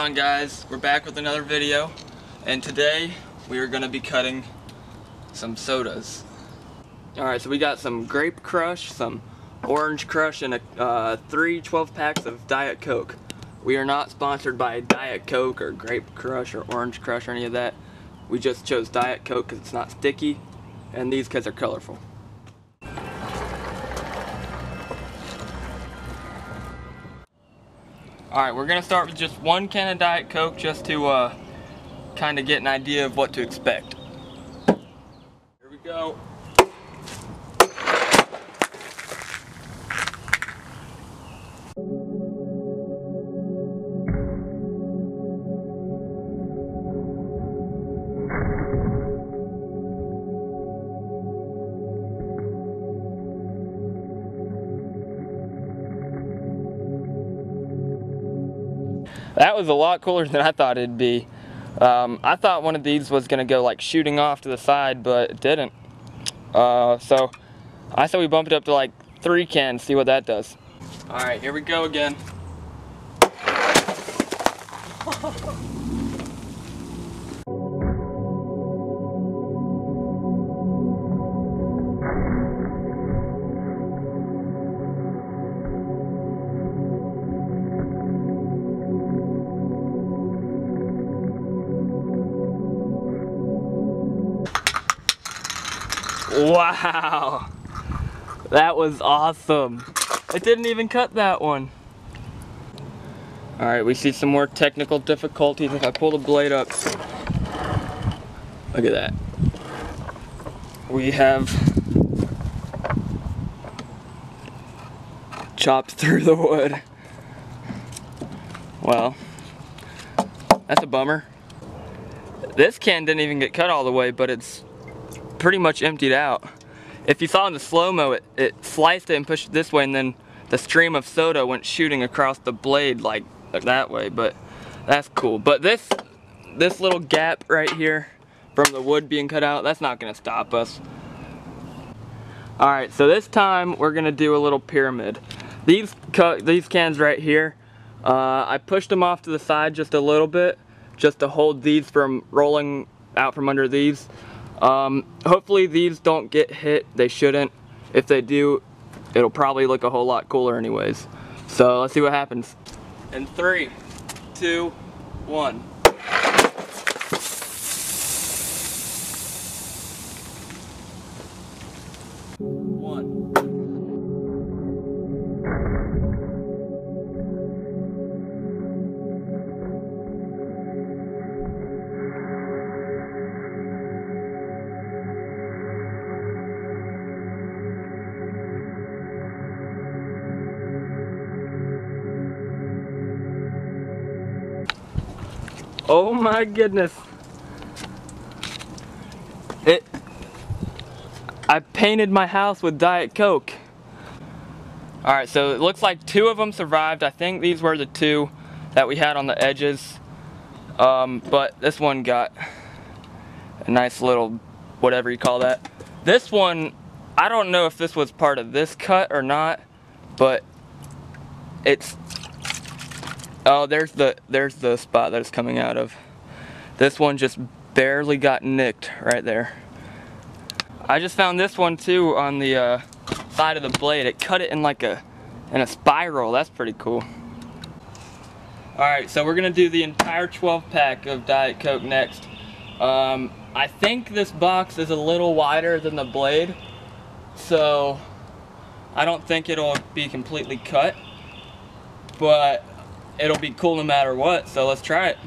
on, guys? We're back with another video, and today we are going to be cutting some sodas. Alright, so we got some Grape Crush, some Orange Crush, and 3 12-packs of Diet Coke. We are not sponsored by Diet Coke or Grape Crush or Orange Crush or any of that. We just chose Diet Coke because it's not sticky, and these because they're colorful. Alright, we're going to start with just 1 can of Diet Coke just to kind of get an idea of what to expect. Here we go. That was a lot cooler than I thought it'd be. I thought one of these was gonna go like shooting off to the side, but it didn't. So I said we bump it up to like 3 cans, see what that does. All right, here we go again. Wow, that was awesome. It didn't even cut that one. All right, we see some more technical difficulties if I pull the blade up. Look at that. We have chopped through the wood. Well, that's a bummer. This can didn't even get cut all the way, but it's pretty much emptied out. If you saw in the slow-mo, it sliced it and pushed it this way, and then the stream of soda went shooting across the blade like that way, but that's cool. But this little gap right here from the wood being cut out, that's not gonna stop us. Alright, so this time we're gonna do a little pyramid. These cans right here, I pushed them off to the side just a little bit just to hold these from rolling out from under these. Hopefully these don't get hit. They shouldn't. If they do, it'll probably look a whole lot cooler anyways. So let's see what happens. In 3, 2, 1. Oh my goodness. I painted my house with Diet Coke. Alright, so it looks like 2 of them survived. I think these were the 2 that we had on the edges. But this one got a nice little, whatever you call that. This one, I don't know if this was part of this cut or not, but it's, oh, there's the spot that it's coming out of. This one just barely got nicked right there. I just found this one too on the side of the blade. It cut it in like a spiral. That's pretty cool. Alright, so we're gonna do the entire 12-pack of Diet Coke next. I think this box is a little wider than the blade, so I don't think it'll be completely cut, but it'll be cool no matter what, so let's try it.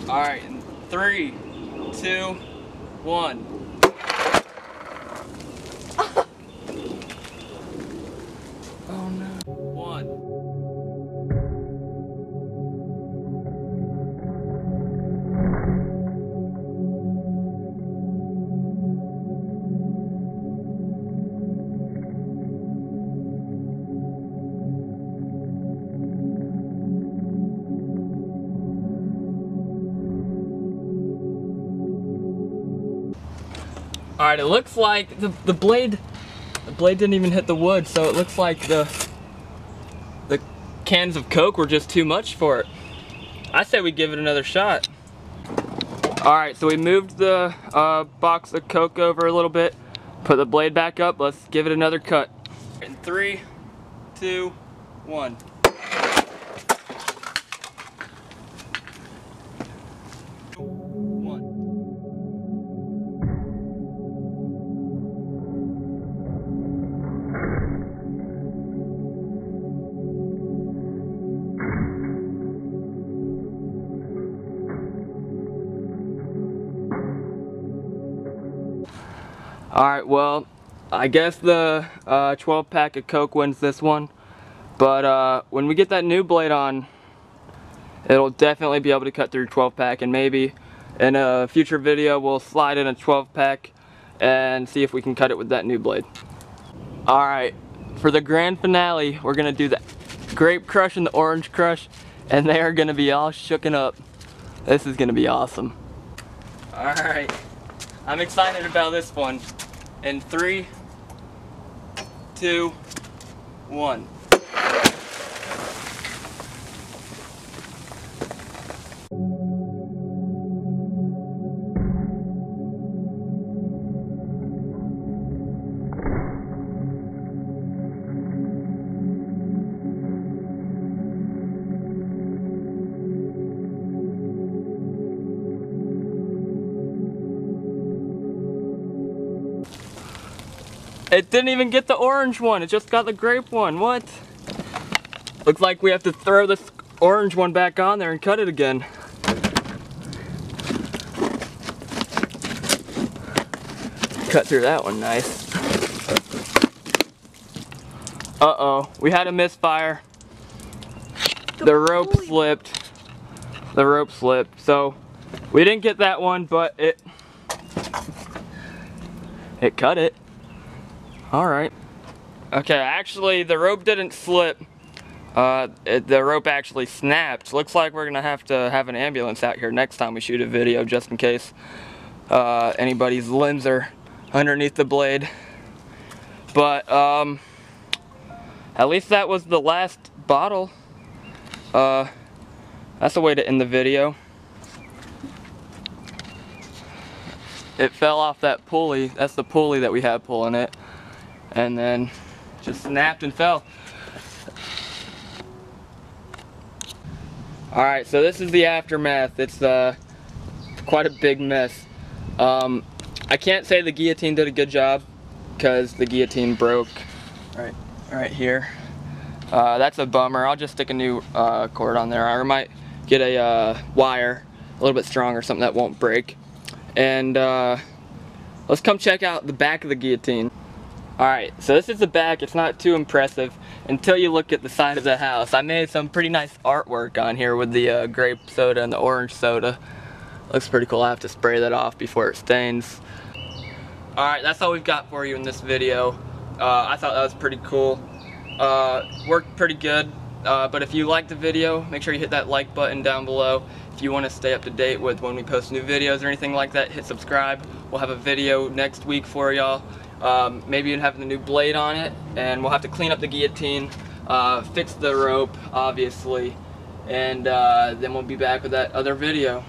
Alright, in 3, 2, 1. Oh no. 1. Alright, it looks like the blade didn't even hit the wood, so it looks like the cans of Coke were just too much for it. I say we give it another shot. Alright, so we moved the box of Coke over a little bit, put the blade back up, let's give it another cut. In 3, 2, 1. Alright, well, I guess the 12 pack of Coke wins this one, but when we get that new blade on, it'll definitely be able to cut through 12 pack, and maybe in a future video we'll slide in a 12 pack and see if we can cut it with that new blade. Alright, for the grand finale, we're going to do the grape crush and the orange crush, and they are going to be all shooken up. This is going to be awesome. Alright, I'm excited about this one. In 3, 2, 1. It didn't even get the orange one, it just got the grape one. What? Looks like we have to throw this orange one back on there and cut it again. Cut through that one nice. Uh-oh, we had a misfire. The rope slipped. The rope slipped, so we didn't get that one, but it cut it. Alright. Okay, actually the rope didn't slip. The rope actually snapped. Looks like we're gonna have to have an ambulance out here next time we shoot a video, just in case anybody's limbs are underneath the blade. But at least that was the last bottle. That's a way to end the video. It fell off that pulley. That's the pulley that we have pulling it. And then just snapped and fell. Alright, so this is the aftermath. It's quite a big mess. I can't say the guillotine did a good job because the guillotine broke right here. That's a bummer. I'll just stick a new cord on there. I might get a wire a little bit stronger, something that won't break. And let's come check out the back of the guillotine. Alright, so this is the back. It's not too impressive until you look at the side of the house. I made some pretty nice artwork on here with the grape soda and the orange soda. Looks pretty cool. I have to spray that off before it stains. Alright, that's all we've got for you in this video. I thought that was pretty cool. Worked pretty good. But if you liked the video, make sure you hit that like button down below. If you want to stay up to date with when we post new videos or anything like that, hit subscribe. We'll have a video next week for y'all. Maybe even having the new blade on it, and we'll have to clean up the guillotine, fix the rope, obviously, and then we'll be back with that other video.